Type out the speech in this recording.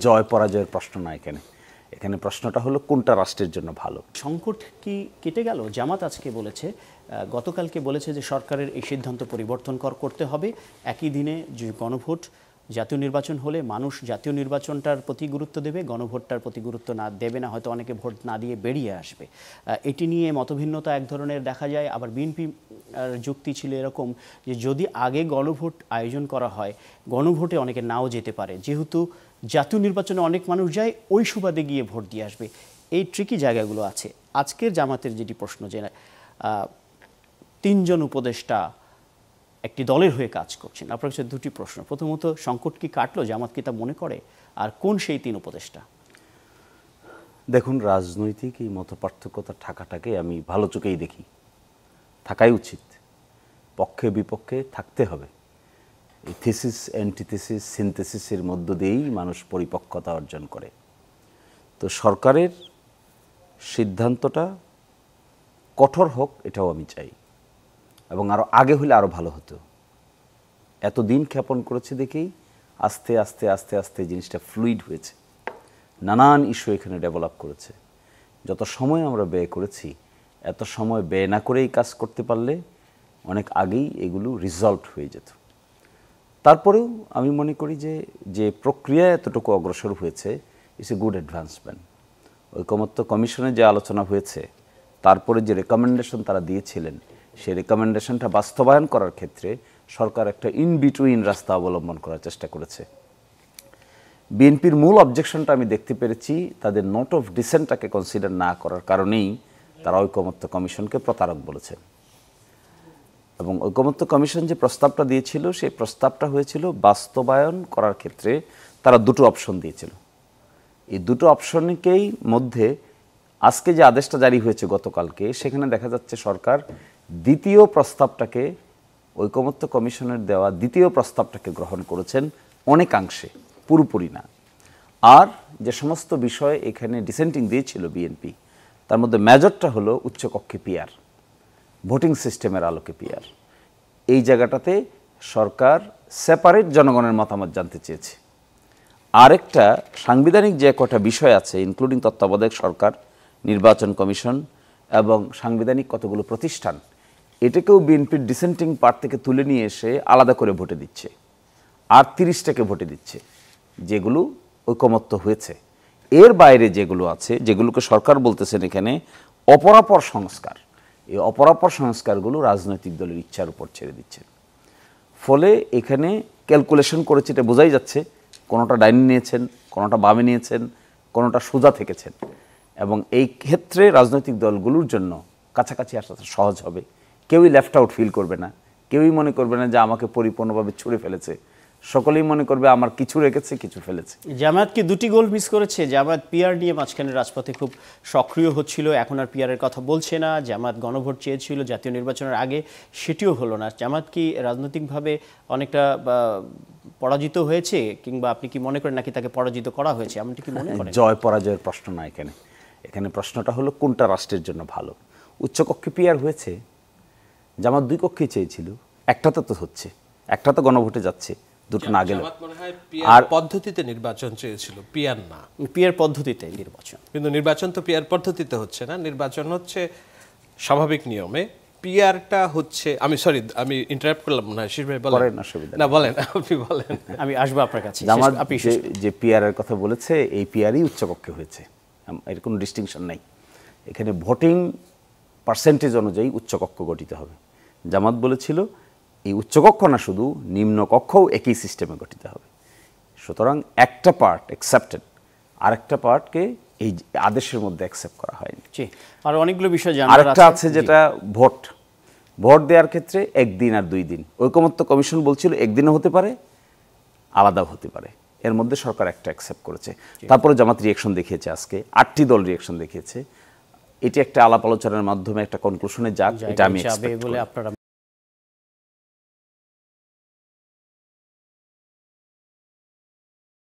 জয় পরাজয়ের প্রশ্ন না এখানে, এখানে প্রশ্নটা হলো কোনটা রাষ্ট্রের জন্য ভালো। সংকট কি কেটে গেল? জামাত আজকে বলেছে, গতকালকে বলেছে যে সরকারের এই সিদ্ধান্ত পরিবর্তন করতে হবে। একই দিনে যে গণভোট, জাতীয় নির্বাচন হলে মানুষ জাতীয় নির্বাচনটার প্রতি গুরুত্ব দেবে, গণভোটটার প্রতি গুরুত্ব না দেবে না, হয়তো অনেকে ভোট না দিয়ে বেরিয়ে আসবে। এটি নিয়ে মতভিন্নতা এক ধরনের দেখা যায়। আবার বিএনপি যুক্তি ছিল এরকম যে যদি আগে গণভোট আয়োজন করা হয়, গণভোটে অনেকে নাও যেতে পারে, যেহেতু জাতীয় নির্বাচনে অনেক মানুষ যায়, ওই সুবাদে গিয়ে ভোট দিয়ে আসবে। এই ট্রিকি জায়গাগুলো আছে। আজকের জামাতের যেটি প্রশ্ন, যে তিনজন উপদেষ্টা একটি দলের হয়ে কাজ করছেন, আপনার কাছে দুটি প্রশ্ন। প্রথমত, সংকট কি কাটলো? জামাত কি তা মনে করে? আর কোন সেই তিন উপদেষ্টা? দেখুন, রাজনৈতিক এই মতপার্থক্যতা থাকাটাকে আমি ভালো চোখেই দেখি, থাকাই উচিত, পক্ষে বিপক্ষে থাকতে হবে। এই থিসিস, অ্যান্টিথিসিস, সিনথেসিসের মধ্য দিয়েই মানুষ পরিপক্কতা অর্জন করে। তো সরকারের সিদ্ধান্তটা কঠোর হোক, এটাও আমি চাই, এবং আরও আগে হলে আরও ভালো হতো। এতদিন ক্ষেপণ করেছে দেখেই আস্তে আস্তে আস্তে আস্তে জিনিসটা ফ্লুইড হয়েছে, নানান ইস্যু এখানে ডেভেলপ করেছে। যত সময় আমরা ব্যয় করেছি, এত সময় ব্যয় না করেই কাজ করতে পারলে অনেক আগেই এগুলো রিজলভ হয়ে যেত। তারপরেও আমি মনে করি যে প্রক্রিয়া এতটুকু অগ্রসর হয়েছে, ইটস এ গুড অ্যাডভান্সমেন্ট। ঐকমত্য কমিশনে যে আলোচনা হয়েছে, তারপরে যে রেকমেন্ডেশন তারা দিয়েছিলেন, সেই রেকমেন্ডেশনটা বাস্তবায়ন করার ক্ষেত্রে সরকার একটা ইন বিটুইন রাস্তা অবলম্বন করার চেষ্টা করেছে। বিএনপির মূল অবজেকশনটা আমি দেখতে পেরেছি, তাদের নোট অফ ডিসেন্টটাকে কনসিডার না করার কারণেই তারা ঐকমত্য কমিশনকে প্রতারক বলেছেন। এবং ঐকমত্য কমিশন যে প্রস্তাবটা দিয়েছিল, সেই প্রস্তাবটা হয়েছিল বাস্তবায়ন করার ক্ষেত্রে তারা দুটো অপশন দিয়েছিল। এই দুটো অপশনকেই মধ্যে আজকে যে আদেশটা জারি হয়েছে গতকালকে, সেখানে দেখা যাচ্ছে সরকার দ্বিতীয় প্রস্তাবটাকে, ঐকমত্য কমিশনের দেওয়া দ্বিতীয় প্রস্তাবটাকে গ্রহণ করেছেন অনেকাংশে, পুরোপুরি না। আর যে সমস্ত বিষয় এখানে ডিসেন্টিং দিয়েছিল বিএনপি, তার মধ্যে মেজরটা হলো উচ্চকক্ষে পিআর, ভোটিং সিস্টেমের আলোকে পিআর। এই জায়গাটাতে সরকার সেপারেট জনগণের মতামত জানতে চেয়েছে। আরেকটা সাংবিধানিক যে কটা বিষয় আছে, ইনক্লুডিং তত্ত্বাবধায়ক সরকার, নির্বাচন কমিশন এবং সাংবিধানিক কতগুলো প্রতিষ্ঠান, এটাকেও বিএনপির ডিসেন্টিং পার্ট থেকে তুলে নিয়ে এসে আলাদা করে ভোটে দিচ্ছে, আর 30টাকে ভোটে দিচ্ছে, যেগুলো ঐকমত্য হয়েছে। এর বাইরে যেগুলো আছে, যেগুলোকে সরকার বলতেছেন এখানে অপরাপর সংস্কার, এই অপরাপর সংস্কারগুলো রাজনৈতিক দলের ইচ্ছার উপর ছেড়ে দিচ্ছে। ফলে এখানে ক্যালকুলেশন করেছে, এটা বোঝাই যাচ্ছে কোনোটা ডাইনে নিয়েছেন, কোনোটা বামে নিয়েছেন, কোনোটা সোজা থেকেছেন। এবং এই ক্ষেত্রে রাজনৈতিক দলগুলোর জন্য কাছাকাছি আসাটা সহজ হবে। কেউই লেফট আউট ফিল করবে না, কেউই মনে করবে না যে আমাকে পরিপূর্ণভাবে ছুঁড়ে ফেলেছে, সকলেই মনে করবে আমার কিছু রেখেছে, কিছু ফেলেছে। জামায়াত কি দুটি গোল মিস করেছে? জামায়াত পিআর নিয়ে মাঝখানে রাজপথে খুব সক্রিয় হচ্ছিল, এখন আর পিআরের কথা বলছে না। জামায়াত গণভোট চেয়েছিল জাতীয় নির্বাচনের আগে, সেটিও হলো না। জামায়াত কি রাজনৈতিকভাবে অনেকটা পরাজিত হয়েছে, কিংবা আপনি কি মনে করেন নাকি তাকে পরাজিত করা হয়েছে? এমনটি কি মনে করেন? জয় পরাজয়ের প্রশ্ন না এখানে, এখানে প্রশ্নটা হলো কোনটা রাষ্ট্রের জন্য ভালো। উচ্চকক্ষে পিআর হয়েছে, জামাত দুই কক্ষেই চেয়েছিল, একটাতে তো হচ্ছে, একটা তো গণভোটে যাচ্ছে, দুটো না গেলে। আর পদ্ধতিতে নির্বাচন চেয়েছিল, পিআর না। পিআর পদ্ধতিতে নির্বাচন, কিন্তু নির্বাচন তো পিআর পদ্ধতিতে হচ্ছে না, নির্বাচন হচ্ছে স্বাভাবিক নিয়মে। পিআরটা হচ্ছে, আমি ইন্টারাপ্ট করলাম না, শিশ ভাই বলেন। না বলেন, আপনি বলেন, আমি আসবো আপনার কাছে। জামাত যে পিআর এর কথা বলেছে, এই পিআরই উচ্চকক্ষে হয়েছে, এর কোনো ডিস্টিংশন নাই। এখানে ভোটিং পার্সেন্টেজ অনুযায়ী উচ্চকক্ষ গঠিত হবে। জামাত বলেছিল এই উচ্চকক্ষ না, শুধু নিম্নকক্ষও একই সিস্টেমে গঠিত হবে। সুতরাং একটা পার্ট অ্যাকসেপ্টেড, আরেকটা পার্টকে এই আদেশের মধ্যে অ্যাকসেপ্ট করা হয়নি। আর অনেকগুলো বিষয় জানার আরেকটা আছে, যেটা ভোট দেওয়ার ক্ষেত্রে 1 দিন আর 2 দিন। ঐকমত্য কমিশন বলছিল 1 দিনও হতে পারে, আলাদাও হতে পারে। এর মধ্যে সরকার একটা অ্যাকসেপ্ট করেছে। তারপরে জামাত রিয়েকশন দেখিয়েছে, আজকে 8টি দল রিয়েকশন দেখিয়েছে। এটি একটা আলাপ আলোচনার মাধ্যমে একটা কনক্লুশনে যাক, এটা আমি এক্সপেক্ট করি।